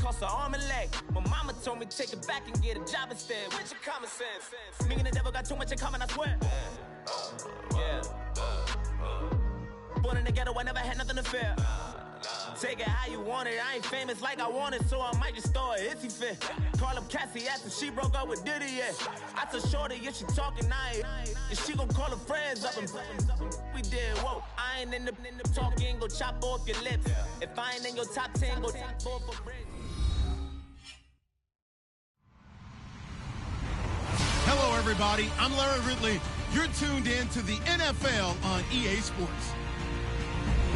cost an arm and leg. My mama told me take it back and get a job instead. Where's your common sense? Me and the devil got too much in common, I swear. Yeah. Born in the ghetto, I never had nothing to fear. Take it how you want it. I ain't famous like I want it, so I might just throw a hissy fit. Call up Cassie after she broke up with Diddy, yeah. I told Shorty if she talking, and she gon' call her friends up and we did, whoa. I ain't in the talking, go chop off your lips. If I ain't in your top 10, go top 4 for bread. Hello, everybody. I'm Larry Ridley. You're tuned in to the NFL on EA Sports.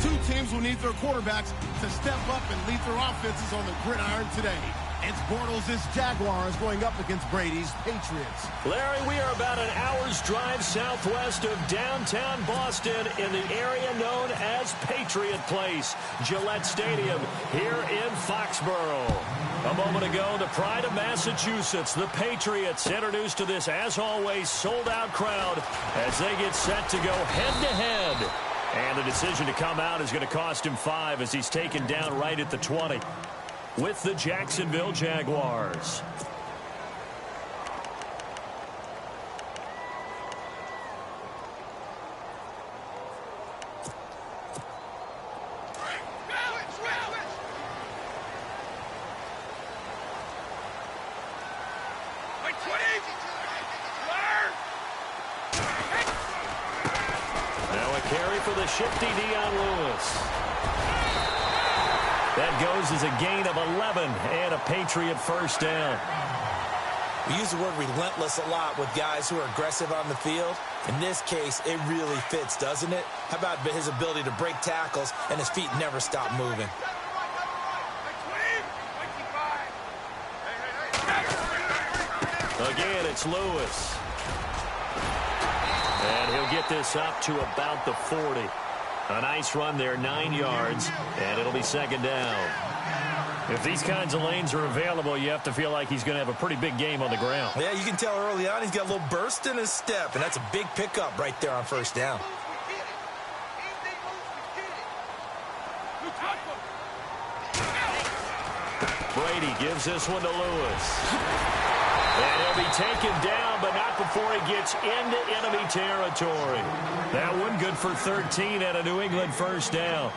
Two teams will need their quarterbacks to step up and lead their offenses on the gridiron today. It's Bortles' Jaguars going up against Brady's Patriots. Larry, we are about an hour's drive southwest of downtown Boston in the area known as Patriot Place, Gillette Stadium, here in Foxborough. A moment ago, the pride of Massachusetts, the Patriots, introduced to this, as always, sold-out crowd as they get set to go head-to-head. And the decision to come out is going to cost him 5 as he's taken down right at the 20 with the Jacksonville Jaguars. Shifty Dion Lewis. That goes as a gain of 11 and a Patriot first down. We use the word relentless a lot with guys who are aggressive on the field. In this case, it really fits, doesn't it? How about his ability to break tackles and his feet never stop moving? Again, it's Lewis. And he'll get this up to about the 40. A nice run there, 9 yards, and it'll be second down. If these kinds of lanes are available, you have to feel like he's going to have a pretty big game on the ground. Yeah, you can tell early on he's got a little burst in his step, and that's a big pickup right there on first down. Brady gives this one to Lewis. And he'll be taken down, but not before he gets into enemy territory. That one good for 13 and a New England first down.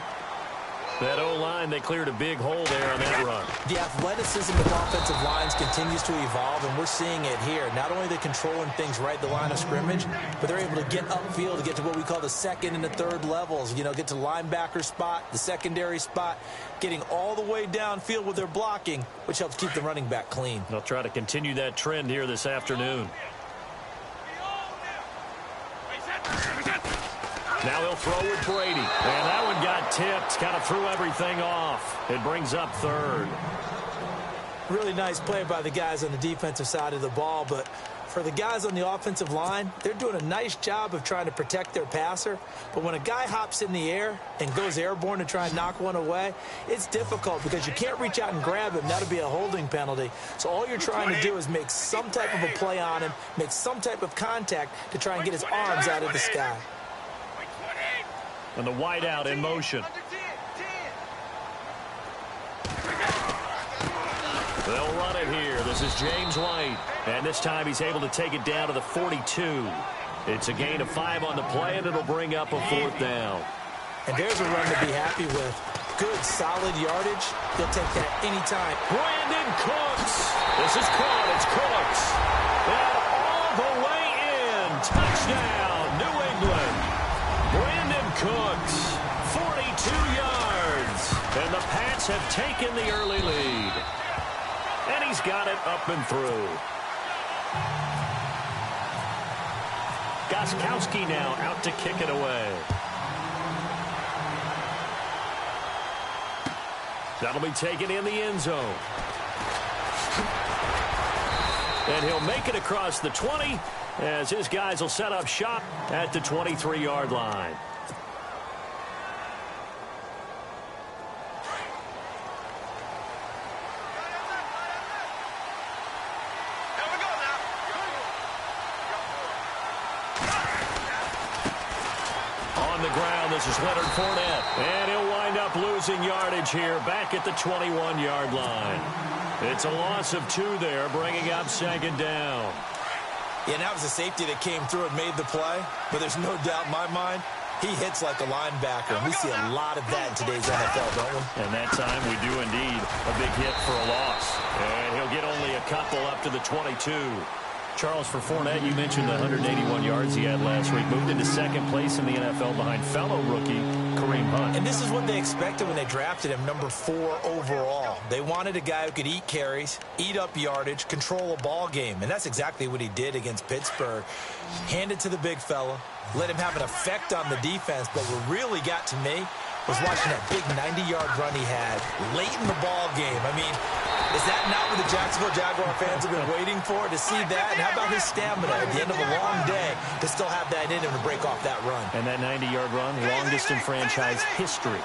That O-line, they cleared a big hole there on that run. The athleticism of offensive lines continues to evolve, and we're seeing it here. Not only are they controlling things right at the line of scrimmage, but they're able to get upfield to get to what we call the second and the third levels. You know, get to the linebacker spot, the secondary spot, getting all the way downfield with their blocking, which helps keep the running back clean. They'll try to continue that trend here this afternoon. Now he'll throw with Brady. And that one got tipped. Kind of threw everything off. It brings up third. Really nice play by the guys on the defensive side of the ball, but for the guys on the offensive line, they're doing a nice job of trying to protect their passer. But when a guy hops in the air and goes airborne to try and knock one away, it's difficult because you can't reach out and grab him. That'll be a holding penalty. So all you're trying to do is make some type of a play on him, make some type of contact to try and get his arms out of the sky. And the wideout in motion. They'll run it here. This is James White. And this time he's able to take it down to the 42. It's a gain of 5 on the play, and it'll bring up a 4th down. And there's a run to be happy with. Good, solid yardage. He'll take that anytime. Brandon Cooks. This is caught. It's Cooks. And all the way in. Touchdown, New England. Brandon Cooks, 42 yards. And the Pats have taken the early lead. And he's got it up and through. Gostkowski now out to kick it away. That'll be taken in the end zone. And he'll make it across the 20 as his guys will set up shop at the 23-yard line. On the ground, this is Leonard Fournette. And he'll wind up losing yardage here back at the 21-yard line. It's a loss of 2 there, bringing up second down. Yeah, and that was a safety that came through and made the play, but there's no doubt in my mind, he hits like a linebacker. We see a lot of that in today's NFL, don't we? And that time we do indeed. A big hit for a loss. And he'll get only a couple up to the 22. Charles, for Fournette, you mentioned the 181 yards he had last week. Moved into second place in the NFL behind fellow rookie Kareem Hunt. And this is what they expected when they drafted him, number 4 overall. They wanted a guy who could eat carries, eat up yardage, control a ball game. And that's exactly what he did against Pittsburgh. Hand it to the big fella, let him have an effect on the defense. But what really got to me was watching that big 90-yard run he had late in the ball game. I mean, is that not what the Jacksonville Jaguar fans have been waiting for, to see that? And how about his stamina at the end of a long day to still have that in him to break off that run? And that 90-yard run, longest in franchise history.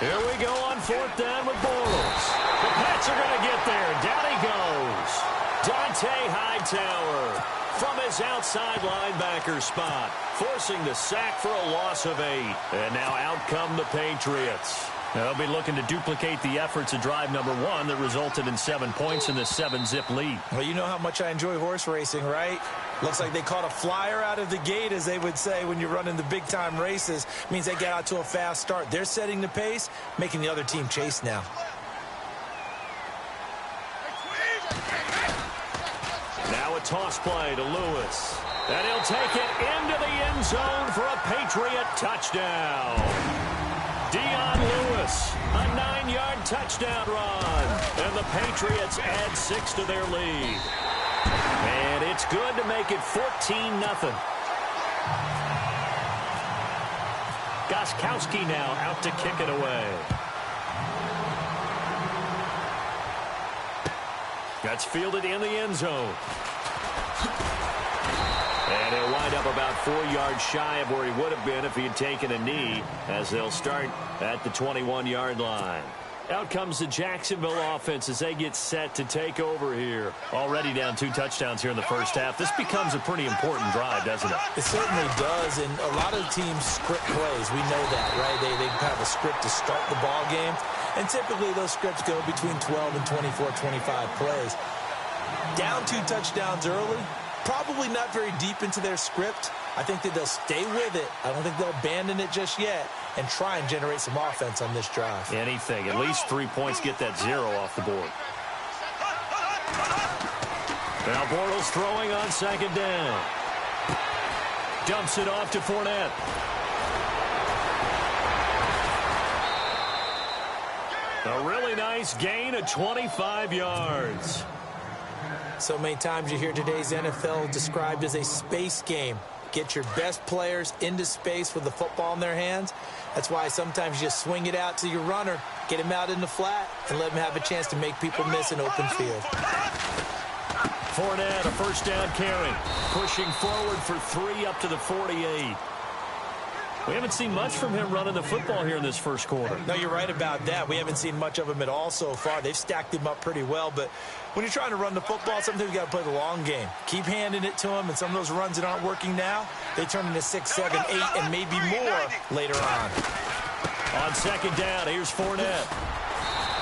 Here we go on 4th down with Bortles. The Pats are going to get there. Down he goes. Dante Hightower from his outside linebacker spot, forcing the sack for a loss of 8. And now out come the Patriots. They'll be looking to duplicate the efforts of drive number 1 that resulted in 7 points in the 7-zip lead. Well, you know how much I enjoy horse racing, right? Looks like they caught a flyer out of the gate, as they would say when you're running the big-time races. It means they get out to a fast start. They're setting the pace, making the other team chase now. Now a toss play to Lewis. And he'll take it into the end zone for a Patriot touchdown. Dion Lewis, a 9-yard touchdown run. And the Patriots add 6 to their lead. And it's good to make it 14-0. Gostkowski now out to kick it away. That's fielded in the end zone. And he'll wind up about 4 yards shy of where he would have been if he had taken a knee, as they'll start at the 21-yard line. Out comes the Jacksonville offense as they get set to take over here. Already down 2 touchdowns here in the first half. This becomes a pretty important drive, doesn't it? It certainly does, and a lot of teams script plays. We know that, right? They have a script to start the ball game, and typically those scripts go between 12 and 24, 25 plays. Down 2 touchdowns early, probably not very deep into their script. I think that they'll stay with it. I don't think they'll abandon it just yet and try and generate some offense on this drive. Anything. At least 3 points, get that 0 off the board. Now Bortles throwing on 2nd down. Dumps it off to Fournette. A really nice gain of 25 yards. So many times you hear today's NFL described as a space game. Get your best players into space with the football in their hands. That's why sometimes you just swing it out to your runner, get him out in the flat, and let him have a chance to make people miss an open field. Fournette, a 1st down carry, pushing forward for 3 up to the 48. We haven't seen much from him running the football here in this first quarter. No, you're right about that. We haven't seen much of him at all so far. They've stacked him up pretty well, but when you're trying to run the football, sometimes you got to play the long game. Keep handing it to him, and some of those runs that aren't working now, they turn into 6, 7, 8, and maybe more later on. On 2nd down, here's Fournette.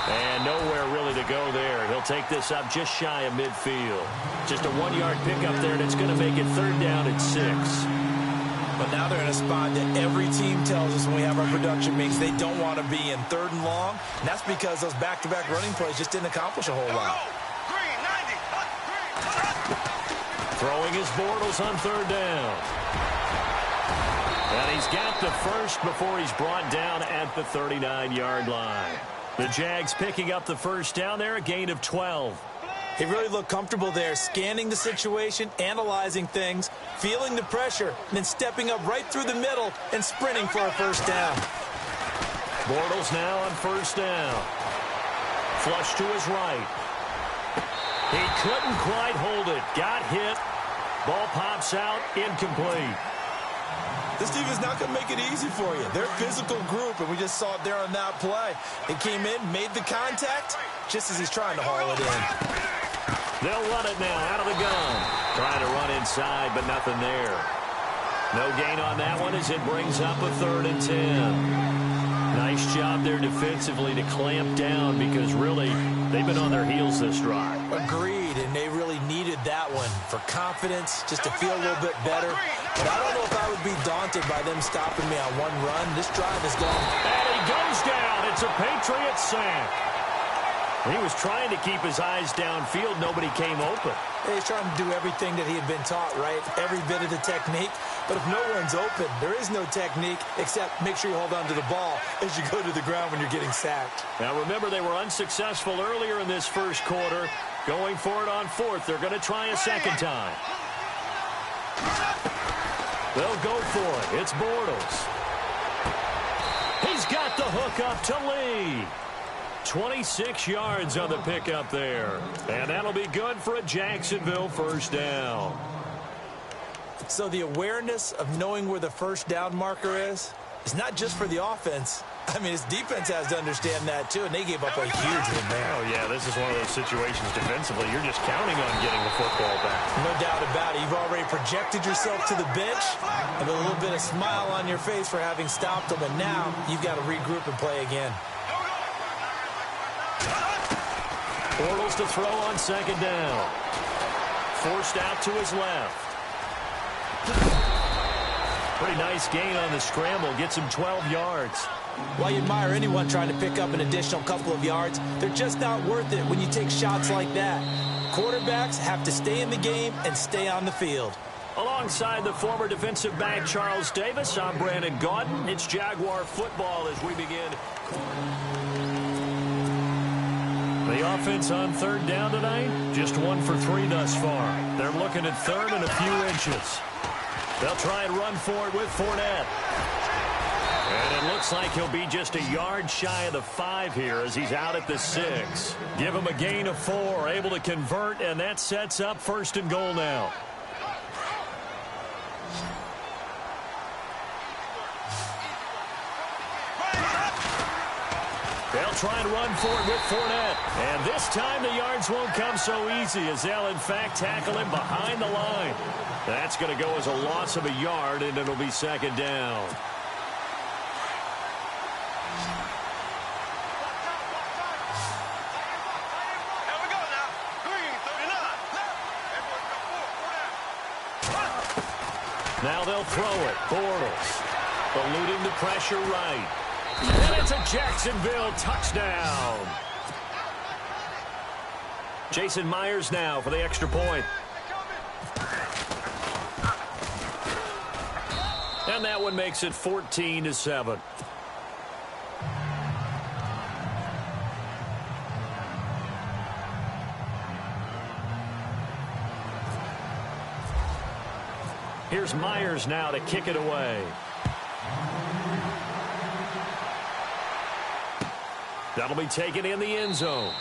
And nowhere really to go there. He'll take this up just shy of midfield. Just a 1-yard pickup there, and it's going to make it 3rd down and 6. But now they're in a spot that every team tells us when we have our production meetings they don't want to be in, 3rd and long. And that's because those back-to-back running plays just didn't accomplish a whole lot. Throwing his Bortles on 3rd down. And he's got the first before he's brought down at the 39-yard line. The Jags picking up the 1st down there, a gain of 12. He really looked comfortable there, scanning the situation, analyzing things, feeling the pressure, and then stepping up right through the middle and sprinting for a 1st down. Bortles now on 1st down. Flush to his right. He couldn't quite hold it. Got hit. Ball pops out, incomplete. This team is not going to make it easy for you. They're a physical group, and we just saw it there on that play. They came in, made the contact, just as he's trying to haul it in. They'll run it now out of the gun. Trying to run inside, but nothing there. No gain on that one as it brings up a 3rd and 10. Nice job there defensively to clamp down because really they've been on their heels this drive. Agreed, and they really needed that one for confidence, just to feel a little bit better. But I don't know if I would be daunted by them stopping me on one run. This drive is gone. And he goes down. It's a Patriot sack. He was trying to keep his eyes downfield. Nobody came open. He's trying to do everything that he had been taught, right? Every bit of the technique. But if no one's open, there is no technique except make sure you hold on to the ball as you go to the ground when you're getting sacked. Now, remember, they were unsuccessful earlier in this first quarter. Going for it on 4th. They're going to try a second time. They'll go for it. It's Bortles. He's got the hook up to Lee. 26 yards on the pickup there. And that'll be good for a Jacksonville first down. So the awareness of knowing where the first down marker is not just for the offense. I mean, his defense has to understand that, too, and they gave up a huge one there. Oh, yeah, this is one of those situations defensively. You're just counting on getting the football back. No doubt about it. You've already projected yourself to the bench and a little bit of smile on your face for having stopped them, and now you've got to regroup and play again. Bortles to throw on second down. Forced out to his left. Pretty nice gain on the scramble. Gets him 12 yards. While you admire anyone trying to pick up an additional couple of yards, they're just not worth it when you take shots like that. Quarterbacks have to stay in the game and stay on the field. Alongside the former defensive back Charles Davis, I'm Brandon Gaudin. It's Jaguar football as we begin. The offense on 3rd down tonight, just 1 for 3 thus far. They're looking at 3rd and a few inches. They'll try and run for it with Fournette. And it looks like he'll be just a yard shy of the 5 here as he's out at the 6. Give him a gain of 4, able to convert, and that sets up 1st and goal now. They'll try and run for it with Fournette. And this time the yards won't come so easy as they'll, in fact, tackle him behind the line. That's going to go as a loss of a yard, and it'll be 2nd down. Now they'll throw it. Bortles eluding the pressure right. And it's a Jacksonville touchdown. Jason Myers now for the extra point. And that one makes it 14-7. Here's Myers now to kick it away. That'll be taken in the end zone.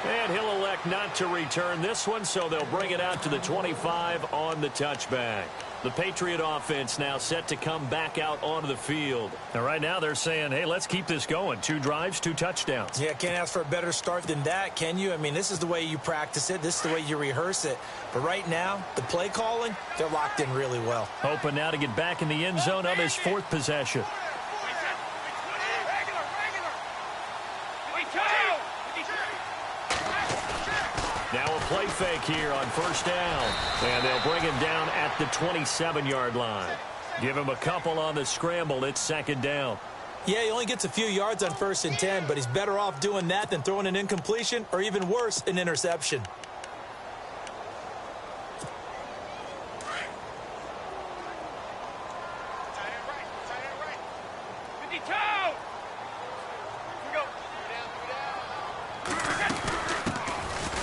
And he'll elect not to return this one, so they'll bring it out to the 25 on the touchback. The Patriot offense now set to come back out onto the field. And right now they're saying, hey, let's keep this going. 2 drives, 2 touchdowns. Yeah, can't ask for a better start than that, can you? I mean, this is the way you practice it. This is the way you rehearse it. But right now, the play calling, they're locked in really well. Hoping now to get back in the end zone of his 4th possession. Now a play fake here on 1st down. And they'll bring him down at the 27-yard line. Give him a couple on the scramble. It's 2nd down. Yeah, he only gets a few yards on 1st and 10, but he's better off doing that than throwing an incompletion or even worse, an interception.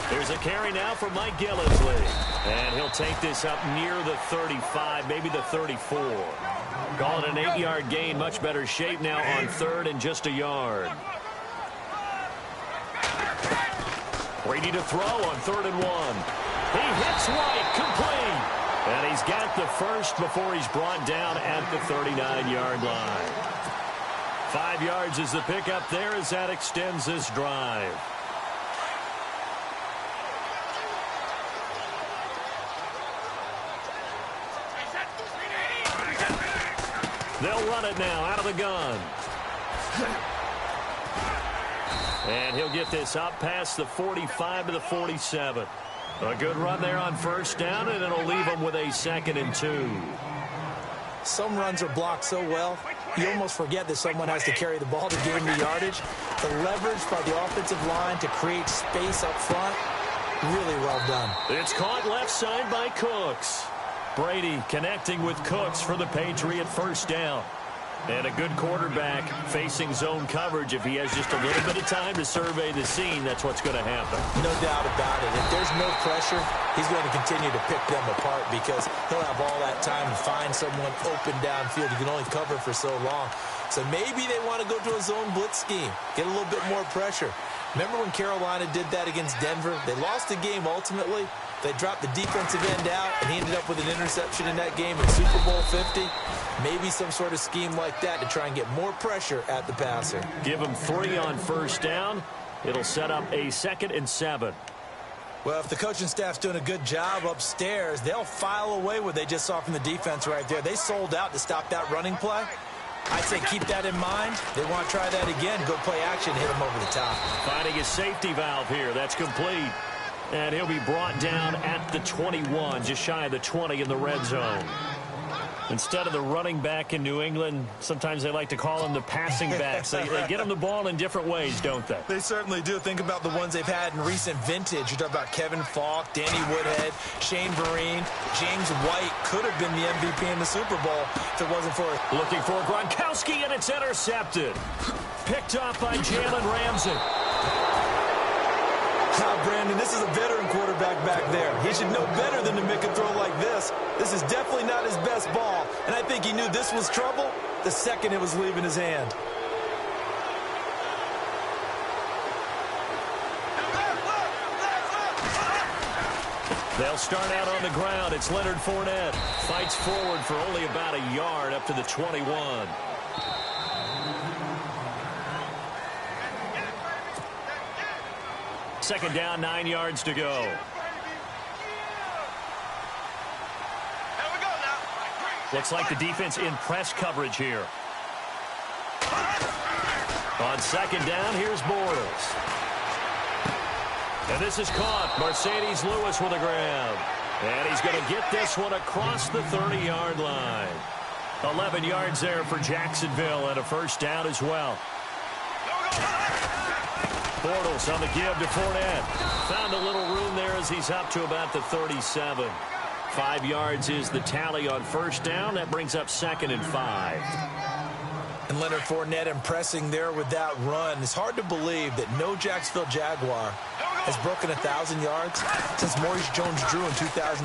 There's a carry now for Mike Gillisley. And he'll take this up near the 35, maybe the 34. Call it an 8-yard gain. Much better shape now on 3rd and just a yard. Brady to throw on 3rd and 1. He hits White, complete. And he's got the first before he's brought down at the 39-yard line. 5 yards is the pickup there as that extends this drive. They'll run it now out of the gun. And he'll get this up past the 45 to the 47. A good run there on first down, and it'll leave them with a 2nd and 2. Some runs are blocked so well, you almost forget that someone has to carry the ball to gain the yardage. The leverage by the offensive line to create space up front, really well done. It's caught left side by Cooks. Brady connecting with Cooks for the Patriot first down. And a good quarterback facing zone coverage. If he has just a little bit of time to survey the scene, that's what's going to happen. No doubt about it. If there's no pressure, he's going to continue to pick them apart because he'll have all that time to find someone open downfield. You can only cover for so long. So maybe they want to go to a zone blitz scheme, get a little bit more pressure. Remember when Carolina did that against Denver? They lost the game ultimately. They dropped the defensive end out, and he ended up with an interception in that game in Super Bowl 50. Maybe some sort of scheme like that to try and get more pressure at the passer. Give him 3 on first down. It'll set up a 2nd and 7. Well, if the coaching staff's doing a good job upstairs, they'll file away what they just saw from the defense right there. They sold out to stop that running play. I'd say keep that in mind. They want to try that again. Go play action, hit them over the top. Finding a safety valve here. That's complete. And he'll be brought down at the 21, just shy of the 20 in the red zone. Instead of the running back in New England, sometimes they like to call them the passing backs. They get them the ball in different ways, don't they? They certainly do. Think about the ones they've had in recent vintage. You talk about Kevin Falk, Danny Woodhead, Shane Vereen, James White could have been the MVP in the Super Bowl if it wasn't for it. Looking for Gronkowski, and it's intercepted. Picked off by Jalen Ramsey. Brandon, this is a veteran quarterback back there. He should know better than to make a throw like this. This is definitely not his best ball, and I think he knew this was trouble the second it was leaving his hand. They'll start out on the ground. It's Leonard Fournette. Fights forward for only about a yard up to the 21. Second down, 9 yards to go. Looks like the defense in press coverage here. On second down, here's Bortles. And this is caught. Mercedes Lewis with a grab. And he's going to get this one across the 30-yard line. 11 yards there for Jacksonville and a first down as well. Bortles on the give to Fournette. Found a little room there as he's up to about the 37. 5 yards is the tally on first down. That brings up 2nd and 5. And Leonard Fournette impressing there with that run. It's hard to believe that no Jacksonville Jaguar has broken 1,000 yards since Maurice Jones-Drew in 2011.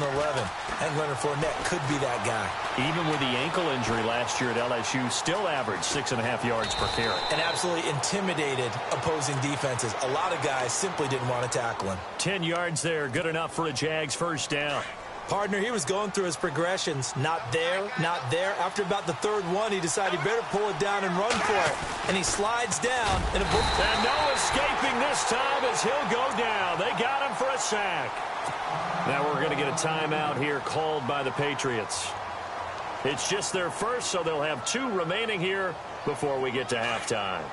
And Leonard Fournette could be that guy. Even with the ankle injury last year at LSU, still averaged 6.5 yards per carry. And absolutely intimidated opposing defenses. A lot of guys simply didn't want to tackle him. 10 yards there, good enough for a Jags first down. Partner, he was going through his progressions. Not there, not there. After about the third one, he decided he better pull it down and run for it. And he slides down. And no escaping this time as he'll go down. They got him for a sack. Now we're going to get a timeout here called by the Patriots. It's just their first, so they'll have 2 remaining here before we get to halftime.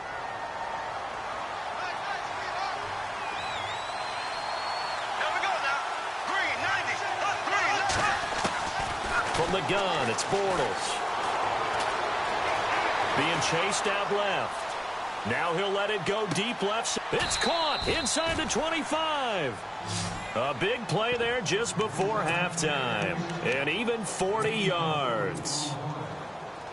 From the gun, it's Bortles. Being chased out left. Now he'll let it go deep left. It's caught inside the 25. A big play there just before halftime. And even 40 yards.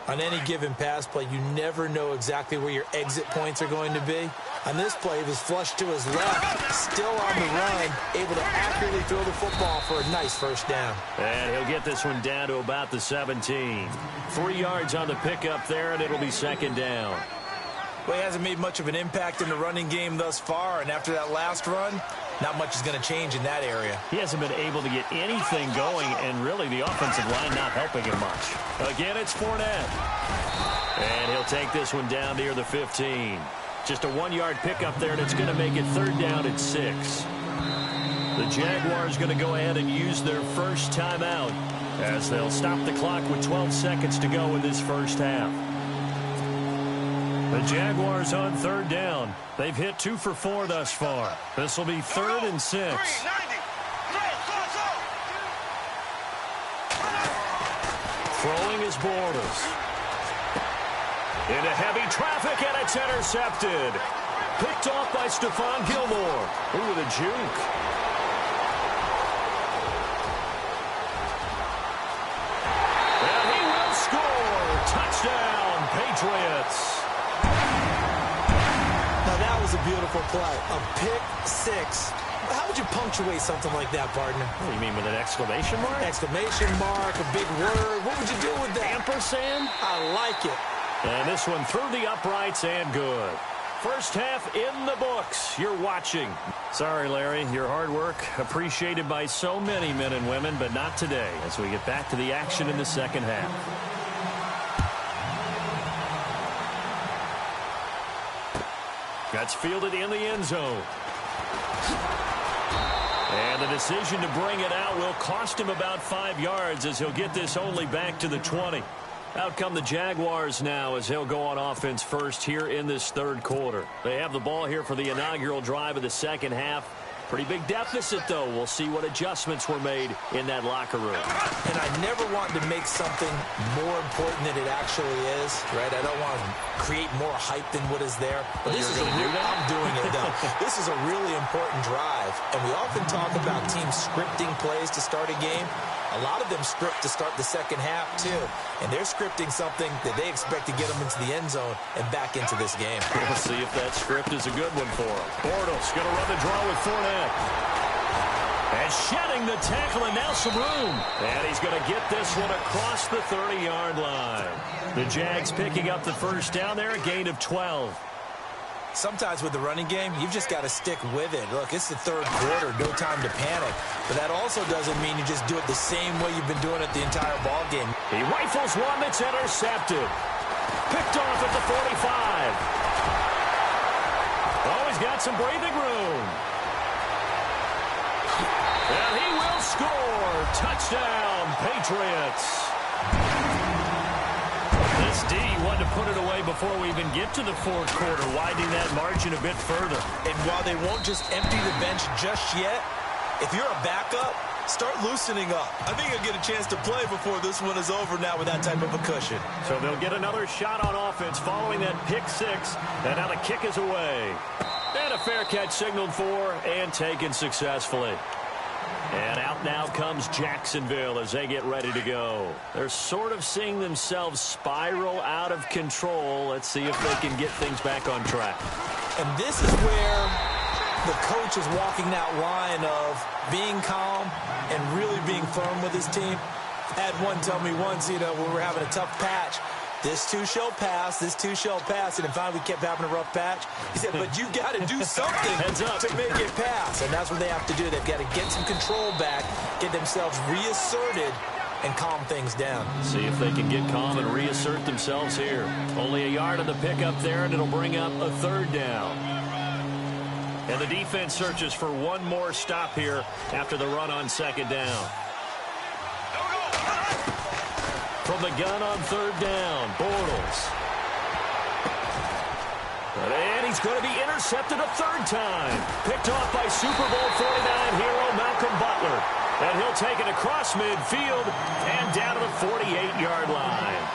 On any given pass play, you never know exactly where your exit points are going to be. On this play, he was flushed to his left, still on the run, able to accurately throw the football for a nice first down. And he'll get this one down to about the 17. 3 yards on the pickup there, and it'll be second down. Well, he hasn't made much of an impact in the running game thus far, and after that last run, not much is going to change in that area. He hasn't been able to get anything going, and really the offensive line not helping him much. Again, it's Fournette. And he'll take this one down near the 15. Just a 1-yard pickup there, and it's going to make it third down at 6. The Jaguars going to go ahead and use their first timeout as they'll stop the clock with 12 seconds to go in this first half. The Jaguars on third down. They've hit 2 for 4 thus far. This will be 3rd and 6. Throwing is Bortles. Into heavy traffic, and it's intercepted. Picked off by Stephon Gilmore. Ooh, with a juke. And he will score. Touchdown, Patriots. Now, that was a beautiful play. A pick 6. How would you punctuate something like that, partner? What do you mean, with an exclamation mark? Exclamation mark, a big word. What would you do with that? Ampersand? I like it. And this one through the uprights and good. First half in the books. You're watching. Sorry, Larry. Your hard work appreciated by so many men and women, but not today as we get back to the action in the second half. That's fielded in the end zone. And the decision to bring it out will cost him about 5 yards as he'll get this only back to the 20. Out come the Jaguars now as they'll go on offense first here in this third quarter. They have the ball here for the inaugural drive of the second half. Pretty big deficit, though. We'll see what adjustments were made in that locker room. And I never want to make something more important than it actually is, right? I don't want to create more hype than what is there. But this is I'm doing it, though. This is a really important drive. And we often talk about teams scripting plays to start a game. A lot of them script to start the second half, too. And they're scripting something that they expect to get them into the end zone and back into this game. We'll see if that script is a good one for them. Bortles going to run the draw with Fournette. And shedding the tackle, and now some room. And he's going to get this one across the 30-yard line. The Jags picking up the first down there, a gain of 12. Sometimes with the running game, you've just got to stick with it. Look, it's the third quarter, no time to panic. But that also doesn't mean you just do it the same way you've been doing it the entire ball game. He rifles one that's intercepted. Picked off at the 45. Oh, he's got some breathing room. And he will score. Touchdown, Patriots. This D wanted to put it away before we even get to the fourth quarter, widening that margin a bit further. And while they won't just empty the bench just yet, if you're a backup, start loosening up. I think you'll get a chance to play before this one is over now with that type of a cushion. So they'll get another shot on offense following that pick 6, and now the kick is away. And a fair catch signaled for and taken successfully. And out now comes Jacksonville as they get ready to go. They're sort of seeing themselves spiral out of control. Let's see if they can get things back on track. And this is where the coach is walking that line of being calm and really being firm with his team. I had one tell me once, when we were having a tough patch, this too shall pass, this too shall pass. And in fact, we kept having a rough patch. He said, but you got to do something to make it pass. And that's what they have to do. They've got to get some control back, get themselves reasserted, and calm things down. See if they can get calm and reassert themselves here. Only a yard on the pickup there, and it'll bring up a third down. And the defense searches for one more stop here after the run on second down. From the gun on third down, Bortles. And he's going to be intercepted a third time. Picked off by Super Bowl 49 hero Malcolm Butler. And he'll take it across midfield and down to the 48-yard line.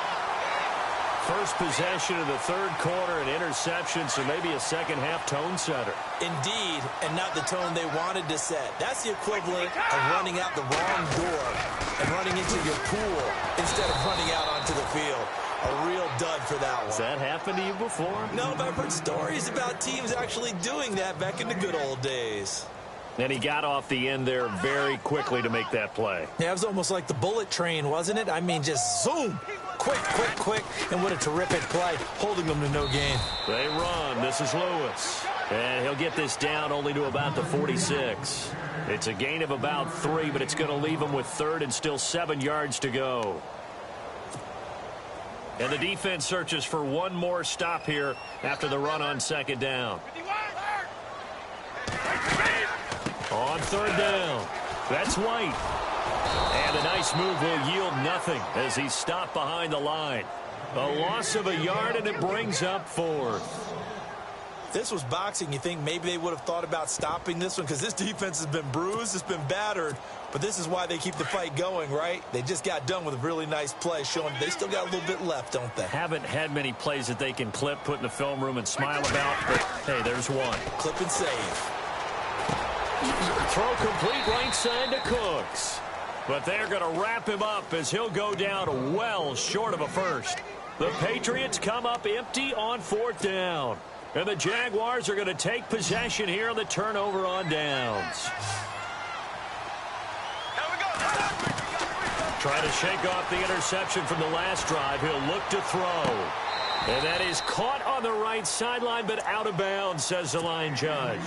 First possession of the third quarter, an interception, so maybe a second-half tone setter. Indeed, and not the tone they wanted to set. That's the equivalent of running out the wrong door and running into your pool instead of running out onto the field. A real dud for that one. Has that happened to you before? No, but I've heard stories about teams actually doing that back in the good old days. And he got off the end there very quickly to make that play. Yeah, it was almost like the bullet train, wasn't it? I mean, just zoom. Quick, quick, quick. And what a terrific play, holding them to no gain. They run. This is Lewis. And he'll get this down only to about the 46. It's a gain of about 3, but it's going to leave him with third and still 7 yards to go. And the defense searches for one more stop here after the run on second down. On third down, that's White. And a nice move will yield nothing as he's stopped behind the line. A loss of a yard, and it brings up 4th. If this was boxing, you think maybe they would have thought about stopping this one because this defense has been bruised, it's been battered, but this is why they keep the fight going, right? They just got done with a really nice play, showing they still got a little bit left, don't they? Haven't had many plays that they can clip, put in the film room, and smile about, but hey, there's one. Clip and save. Throw complete right side to Cooks. But they're going to wrap him up as he'll go down well short of a first. The Patriots come up empty on 4th down. And the Jaguars are going to take possession here on the turnover on downs. Trying to shake off the interception from the last drive. He'll look to throw. And that is caught on the right sideline, but out of bounds, says the line judge.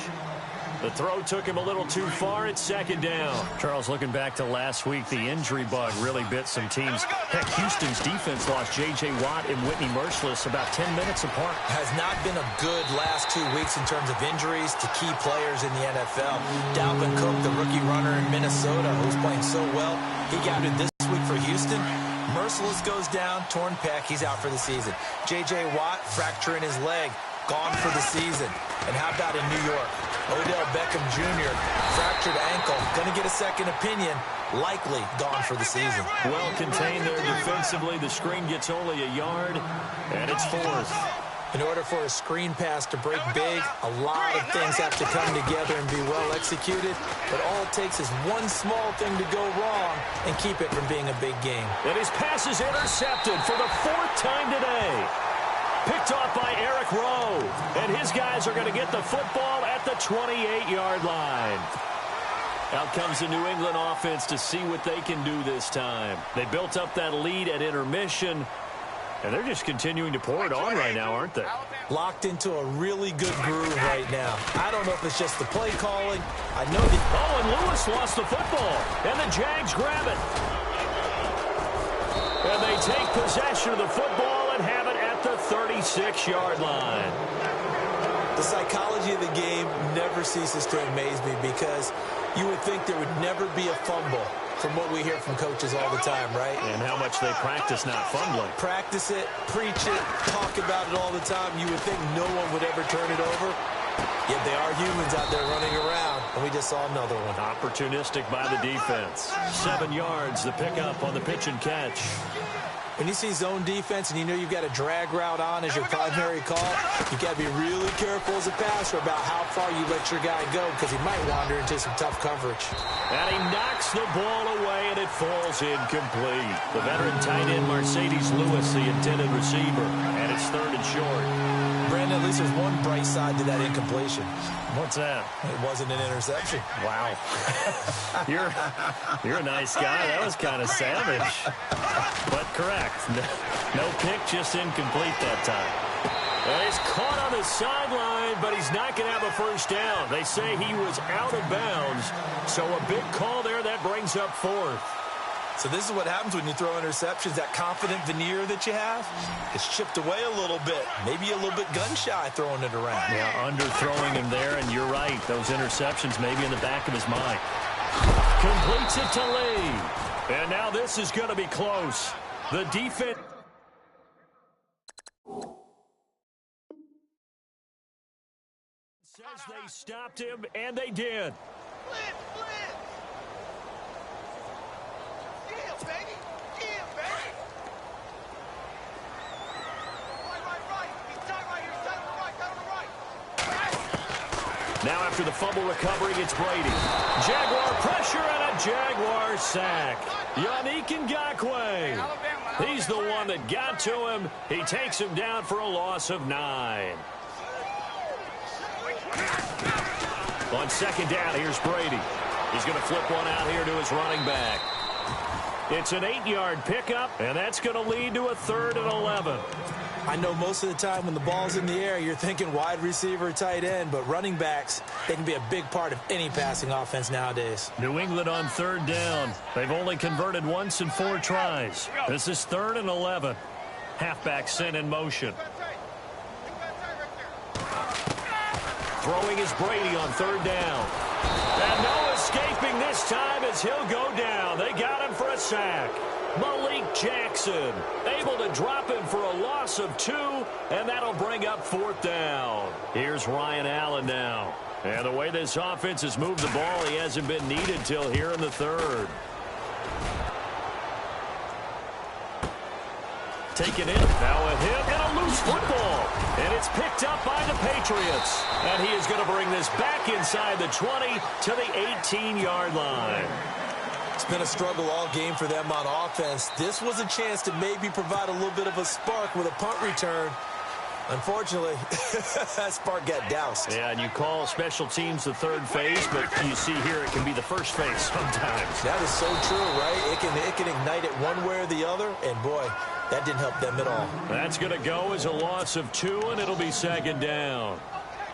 The throw took him a little too far. It's 2nd down. Charles, looking back to last week, the injury bug really bit some teams. Heck, Houston's defense lost J.J. Watt and Whitney Merciless about 10 minutes apart. Has not been a good last 2 weeks in terms of injuries to key players in the NFL. Dalvin Cook, the rookie runner in Minnesota, who's playing so well, he got it this week for Houston. Merciless goes down, torn pec, he's out for the season. J.J. Watt, fracture in his leg, gone for the season. And how about in New York? Odell Beckham Jr., fractured ankle, going to get a second opinion, likely gone for the season. Well contained there defensively. The screen gets only a yard, and it's 4th. In order for a screen pass to break big, a lot of things have to come together and be well executed, but all it takes is one small thing to go wrong and keep it from being a big game. And his pass is intercepted for the 4th time today. Picked off by Eric Rowe. And his guys are going to get the football at the 28-yard line. Out comes the New England offense to see what they can do this time. They built up that lead at intermission, and they're just continuing to pour it on right now, aren't they? Locked into a really good groove right now. I don't know if it's just the play calling. I know that... Oh, and Lewis lost the football, and the Jags grab it. And they take possession of the football and have it at the 36-yard line. The psychology of the game never ceases to amaze me because you would think there would never be a fumble from what we hear from coaches all the time, right? And how much they practice not fumbling. Practice it, preach it, talk about it all the time. You would think no one would ever turn it over. Yet they are humans out there running around, and we just saw another one. Opportunistic by the defense. 7 yards, the pickup on the pitch and catch. When you see zone defense and you know you've got a drag route on as your primary call, you've got to be really careful as a passer about how far you let your guy go because he might wander into some tough coverage. And he knocks the ball away, and it falls incomplete. The veteran tight end, Mercedes Lewis, the intended receiver, and it's 3rd and short. Brandon, at least there's one bright side to that incompletion. What's that? It wasn't an interception. Wow. You're a nice guy. That was kind of savage. But correct. No pick, just incomplete that time. And he's caught on the sideline, but he's not going to have a first down. They say he was out of bounds. So a big call there that brings up 4th. So this is what happens when you throw interceptions. That confident veneer that you have, it's chipped away a little bit. Maybe a little bit gun-shy throwing it around. Yeah, underthrowing him there, and you're right. Those interceptions maybe in the back of his mind. Completes it to Lee. And now this is going to be close. The defense... says they stopped him, and they did. Blitz, blitz. Yeah, baby. Yeah, baby. Right. He's tight right here. He's tight on the right. Now after the fumble recovery, it's Brady. Jaguar pressure and a Jaguar sack. Yannick Ngakoue. He's the one that got to him. He takes him down for a loss of 9. On 2nd down, here's Brady. He's going to flip one out here to his running back. It's an 8-yard pickup, and that's going to lead to a 3rd and 11. I know most of the time when the ball's in the air, you're thinking wide receiver, tight end, but running backs, they can be a big part of any passing offense nowadays. New England on 3rd down. They've only converted once in 4 tries. This is 3rd and 11. Halfback sent in motion. Throwing is Brady on third down. And no escaping this time as he'll go down. They got him for a sack. Malik Jackson able to drop him for a loss of 2, and that'll bring up fourth down. Here's Ryan Allen now. And the way this offense has moved the ball, he hasn't been needed till here in the third. Taken in. Now a hit and a loose football. And it's picked up by the Patriots. And he is going to bring this back inside the 20 to the 18-yard line. It's been a struggle all game for them on offense. This was a chance to maybe provide a little bit of a spark with a punt return. Unfortunately, that spark got doused. Yeah, and you call special teams the third phase, but you see here it can be the first phase sometimes. That is so true, right? It can ignite it one way or the other, and boy, that didn't help them at all. That's going to go as a loss of 2, and it'll be second down.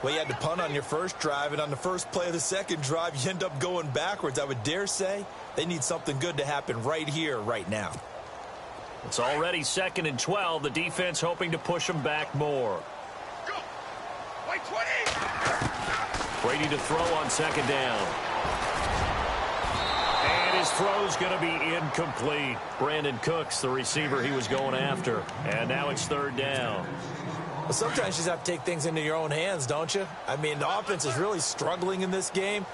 Well, you had to punt on your first drive, and on the first play of the second drive, you end up going backwards. I would dare say they need something good to happen right here, right now. It's already 2nd and 12. The defense hoping to push them back more. Go. White 20. Brady to throw on second down. And his throw's going to be incomplete. Brandon Cooks, the receiver he was going after. And now it's third down. Well, sometimes you just have to take things into your own hands, don't you? I mean, the offense is really struggling in this game.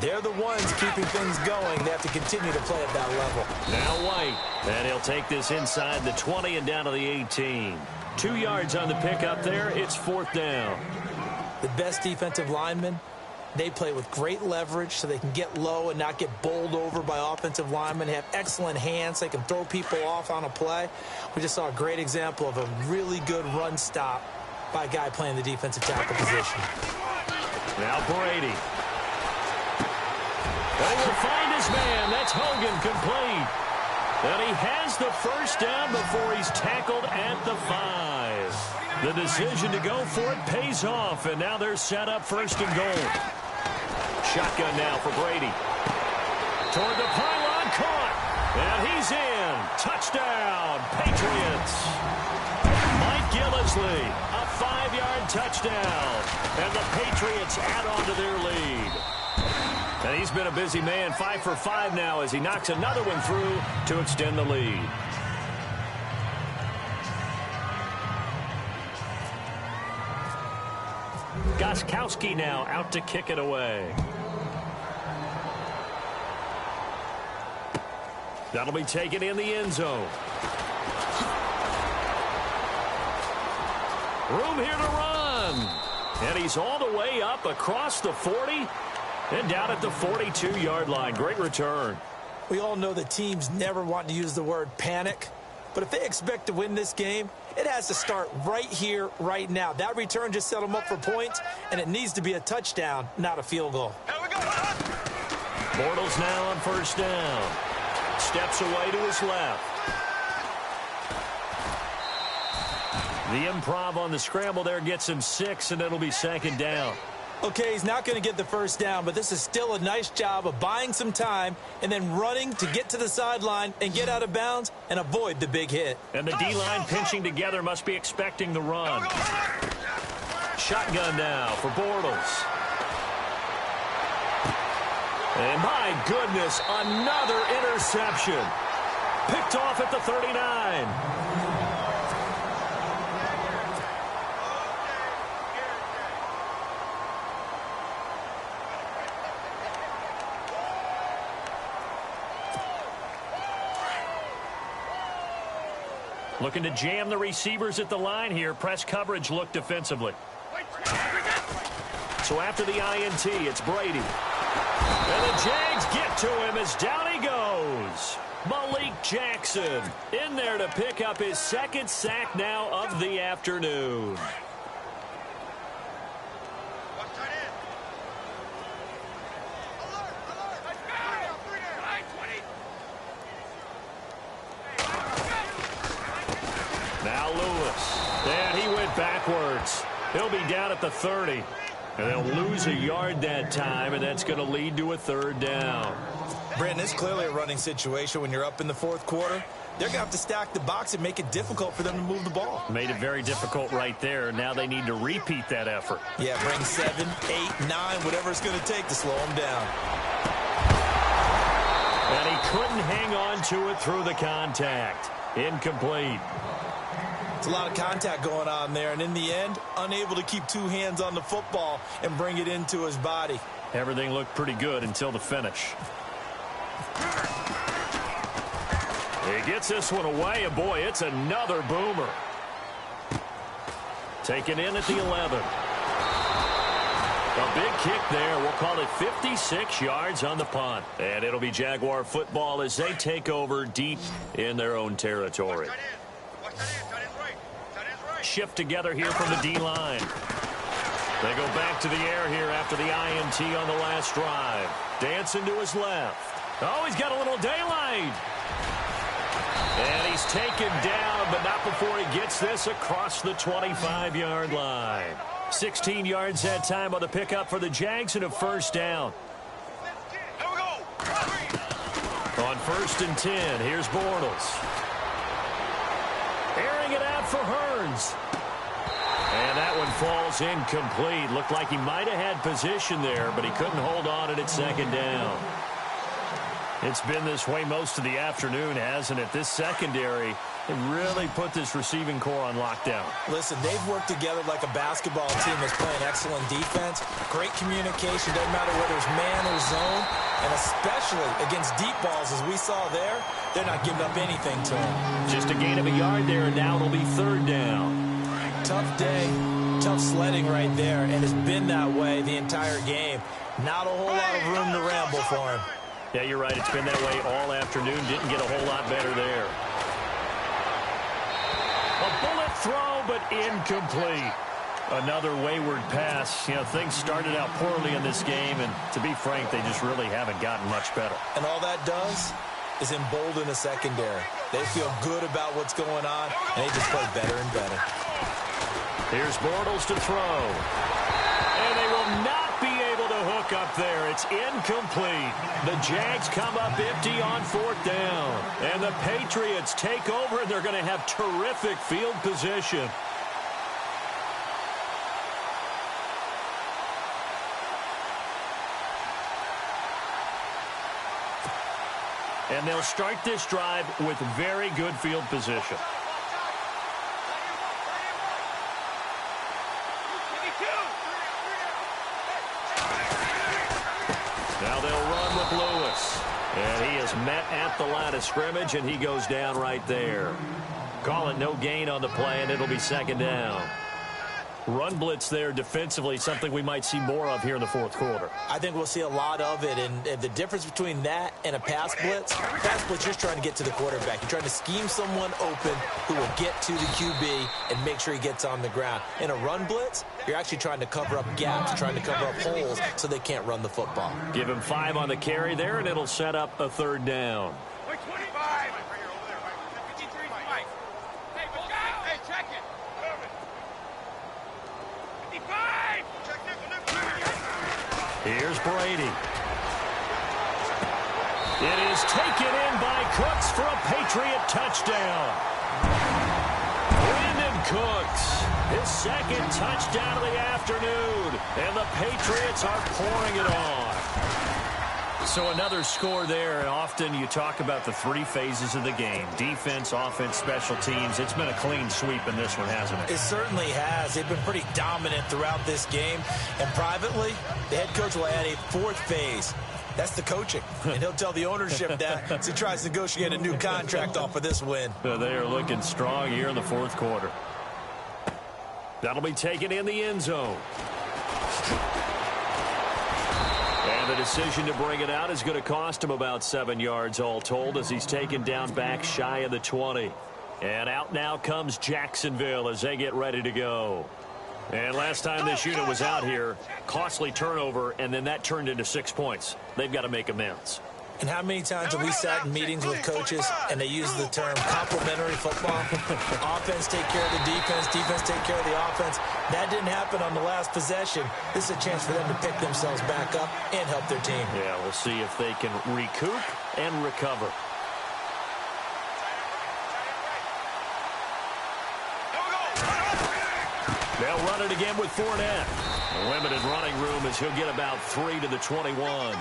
They're the ones keeping things going. They have to continue to play at that level. Now White. And he'll take this inside the 20 and down to the 18. 2 yards on the pickup there. It's fourth down. The best defensive linemen, they play with great leverage so they can get low and not get bowled over by offensive linemen. They have excellent hands. They can throw people off on a play. We just saw a great example of a really good run stop by a guy playing the defensive tackle position. Now Brady. They will find his man. That's Hogan complete. And he has the first down before he's tackled at the 5. The decision to go for it pays off, and now they're set up first and goal. Shotgun now for Brady. Toward the pylon, caught. And he's in. Touchdown, Patriots. Mike Gillislee, a 5-yard touchdown. And the Patriots add on to their lead. And he's been a busy man, 5 for 5 now as he knocks another one through to extend the lead. Gostkowski now out to kick it away. That'll be taken in the end zone. Room here to run. And he's all the way up across the 40 and down at the 42-yard line. Great return. We all know that teams never want to use the word panic, but if they expect to win this game, it has to start right here, right now. That return just set them up for points, and it needs to be a touchdown, not a field goal. Here we go. Bortles now on first down. Steps away to his left. The improv on the scramble there gets him 6, and it'll be second down. Okay, he's not going to get the first down, but this is still a nice job of buying some time and then running to get to the sideline and get out of bounds and avoid the big hit. And the D-line pinching together must be expecting the run. Shotgun now for Bortles. And my goodness, another interception. Picked off at the 39. Looking to jam the receivers at the line here. Press coverage look defensively. So after the INT, it's Brady. And the Jags get to him as down he goes. Malik Jackson in there to pick up his second sack now of the afternoon. Now Lewis. And he went backwards. He'll be down at the 30. And they'll lose a yard that time, and that's going to lead to a third down. Brandon, it's clearly a running situation when you're up in the fourth quarter. They're going to have to stack the box and make it difficult for them to move the ball. Made it very difficult right there. Now they need to repeat that effort. Yeah, bring 7, 8, 9, whatever it's going to take to slow them down. And he couldn't hang on to it through the contact. Incomplete. It's a lot of contact going on there, and in the end, unable to keep two hands on the football and bring it into his body. Everything looked pretty good until the finish. He gets this one away, and boy, it's another boomer. Taken in at the 11. A big kick there. We'll call it 56 yards on the punt. And it'll be Jaguar football as they take over deep in their own territory. Shift together here from the D-line. They go back to the air here after the INT on the last drive. Dancing to his left. Oh, he's got a little daylight. And he's taken down, but not before he gets this across the 25-yard line. 16 yards that time on the pickup for the Jags and a first down. On 1st and 10, here's Bortles. Airing it out for Hearns. And that one falls incomplete. Looked like he might have had position there, but he couldn't hold on at second down. It's been this way most of the afternoon, hasn't it? This secondary really put this receiving core on lockdown. Listen, they've worked together like a basketball team that's playing excellent defense. Great communication, doesn't matter whether it's man or zone. And especially against deep balls, as we saw there, they're not giving up anything to them. Just a gain of a yard there, and now it'll be 3rd down. Tough day, tough sledding right there, and it's been that way the entire game. Not a whole lot of room to ramble for him. Yeah, you're right. It's been that way all afternoon. Didn't get a whole lot better there. A bullet throw, but incomplete. Another wayward pass. You know, things started out poorly in this game, and to be frank, they just really haven't gotten much better. And all that does is embolden the secondary. They feel good about what's going on, and they just play better and better. Here's Bortles to throw. And they will not be able to hook up there. It's incomplete. The Jags come up empty on 4th down. And the Patriots take over, and they're going to have terrific field position. And they'll start this drive with very good field position. Now they'll run with Lewis. And he is met at the line of scrimmage, and he goes down right there. Call it no gain on the play, and it'll be 2nd down. Run blitz there defensively, something we might see more of here in the 4th quarter. I think we'll see a lot of it, and the difference between that and a pass blitz, you're trying to get to the quarterback. You're trying to scheme someone open who will get to the QB and make sure he gets on the ground. In a run blitz, you're actually trying to cover up gaps, trying to cover up holes so they can't run the football. Give him 5 on the carry there, and it'll set up a 3rd down. Here's Brady. It is taken in by Cooks for a Patriot touchdown. Brandon Cooks, his 2nd touchdown of the afternoon, and the Patriots are pouring it on. So another score there, and often you talk about the 3 phases of the game. Defense, offense, special teams. It's been a clean sweep in this one, hasn't it? It certainly has. They've been pretty dominant throughout this game. And privately, the head coach will add a 4th phase. That's the coaching. And he'll tell the ownership that as he tries to negotiate a new contract off of this win. They are looking strong here in the 4th quarter. That'll be taken in the end zone. And the decision to bring it out is going to cost him about 7 yards all told as he's taken down back shy of the 20. And out now comes Jacksonville as they get ready to go. And last time this unit was out here, costly turnover, and then that turned into 6 points. They've got to make amends. And how many times have we sat in meetings with coaches and they use the term complementary football? Offense take care of the defense, defense take care of the offense. That didn't happen on the last possession. This is a chance for them to pick themselves back up and help their team. Yeah, we'll see if they can recoup and recover. They'll run it again with Fournette. Limited running room as he'll get about 3 to the 21.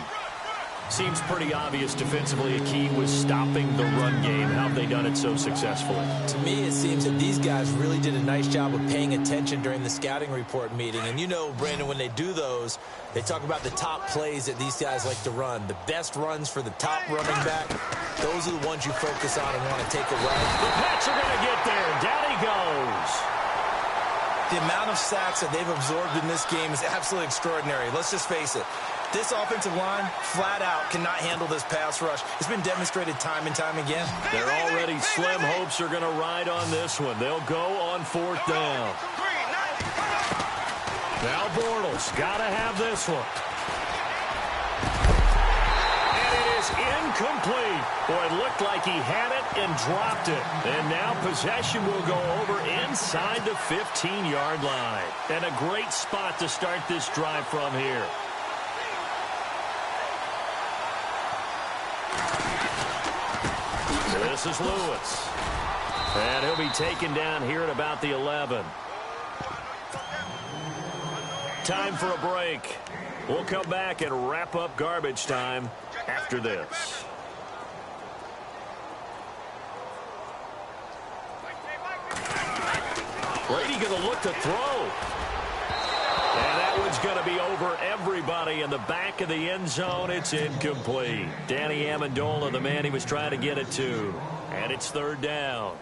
Seems pretty obvious defensively a key was stopping the run game. How have they done it so successfully? To me, it seems that these guys really did a nice job of paying attention during the scouting report meeting. And you know, Brandon, when they do those, they talk about the top plays that these guys like to run. The best runs for the top running back, those are the ones you focus on and want to take away. The Pats are going to get there. Down he goes. The amount of sacks that they've absorbed in this game is absolutely extraordinary. Let's just face it. This offensive line, flat out, cannot handle this pass rush. It's been demonstrated time and time again. Their already slim hopes are going to ride on this one. They'll go on 4th down. Now Bortles got to have this one. And it is incomplete. Boy, it looked like he had it and dropped it. And now possession will go over inside the 15-yard line. And a great spot to start this drive from here. This is Lewis. And he'll be taken down here at about the 11. Time for a break. We'll come back and wrap up garbage time after this. Brady going to look to throw. And that one's going to be over everybody in the back of the end zone. It's incomplete. Danny Amendola, the man he was trying to get it to. And it's 3rd down.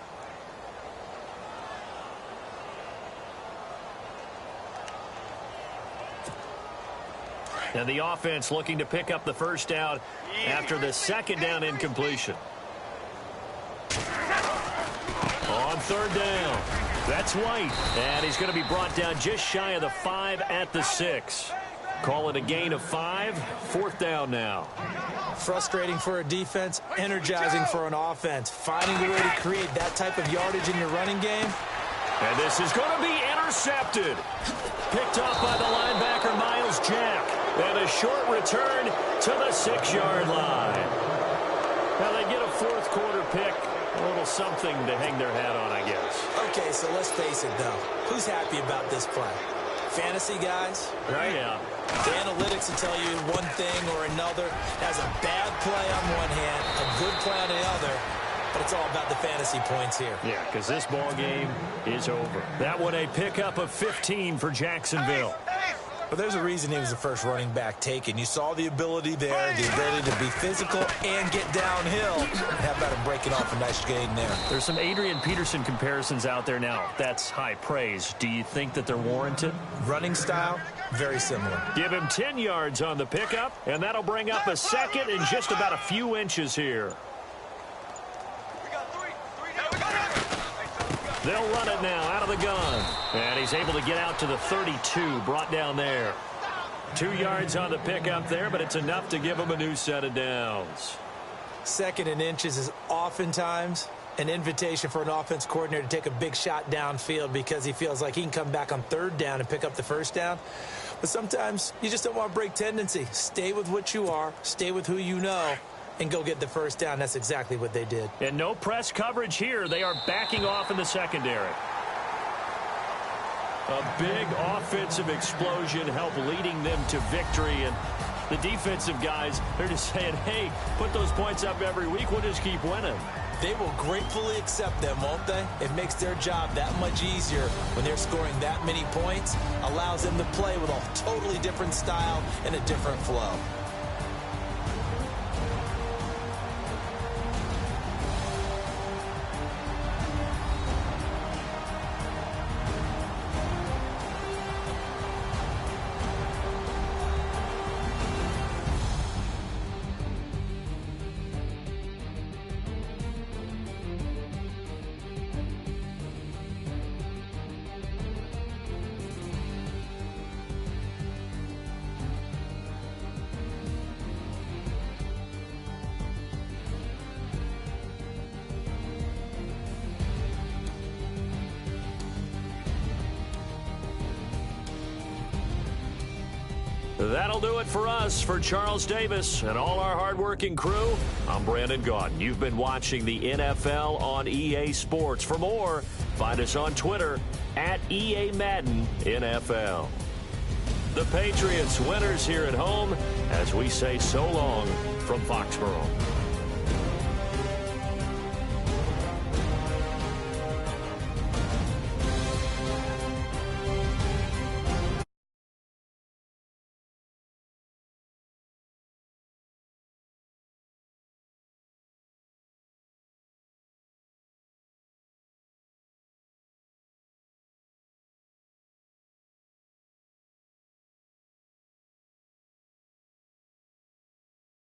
And the offense looking to pick up the 1st down after the 2nd down incompletion. On 3rd down. That's White. And he's going to be brought down just shy of the 5 at the 6. Call it a gain of 5. 4th down now. Frustrating for a defense, energizing for an offense. Finding a way to create that type of yardage in your running game. And this is going to be intercepted. Picked off by the linebacker, Miles Jack. And a short return to the 6-yard line. Now they get a 4th quarter pick. A little something to hang their hat on, I guess. Okay, so let's face it, though. Who's happy about this play? Fantasy guys, right? Yeah. The analytics will tell you one thing or another. Has a bad play on one hand, a good play on the other, but it's all about the fantasy points here. Yeah, because this ball game is over. That one a pickup of 15 for Jacksonville. But there's a reason he was the first running back taken. You saw the ability there, the ability to be physical and get downhill. How about him breaking off a nice gain there? There's some Adrian Peterson comparisons out there now. That's high praise. Do you think that they're warranted? Running style, very similar. Give him 10 yards on the pickup, and that'll bring up a 2nd and just about a few inches here. They'll run it now out of the gun. And he's able to get out to the 32, brought down there. 2 yards on the pickup there, but it's enough to give him a new set of downs. 2nd and inches is oftentimes an invitation for an offense coordinator to take a big shot downfield because he feels like he can come back on 3rd down and pick up the 1st down. But sometimes you just don't want to break tendency. Stay with what you are, stay with who you know, and go get the 1st down. That's exactly what they did. And no press coverage here. They are backing off in the secondary. A big offensive explosion helped leading them to victory. And the defensive guys, they're just saying, hey, put those points up every week. We'll just keep winning. They will gratefully accept them, won't they? It makes their job that much easier when they're scoring that many points. Allows them to play with a totally different style and a different flow. That'll do it for us. For Charles Davis and all our hardworking crew, I'm Brandon Gaudin. You've been watching the NFL on EA Sports. For more, find us on Twitter at EA Madden NFL. The Patriots winners here at home as we say so long from Foxborough.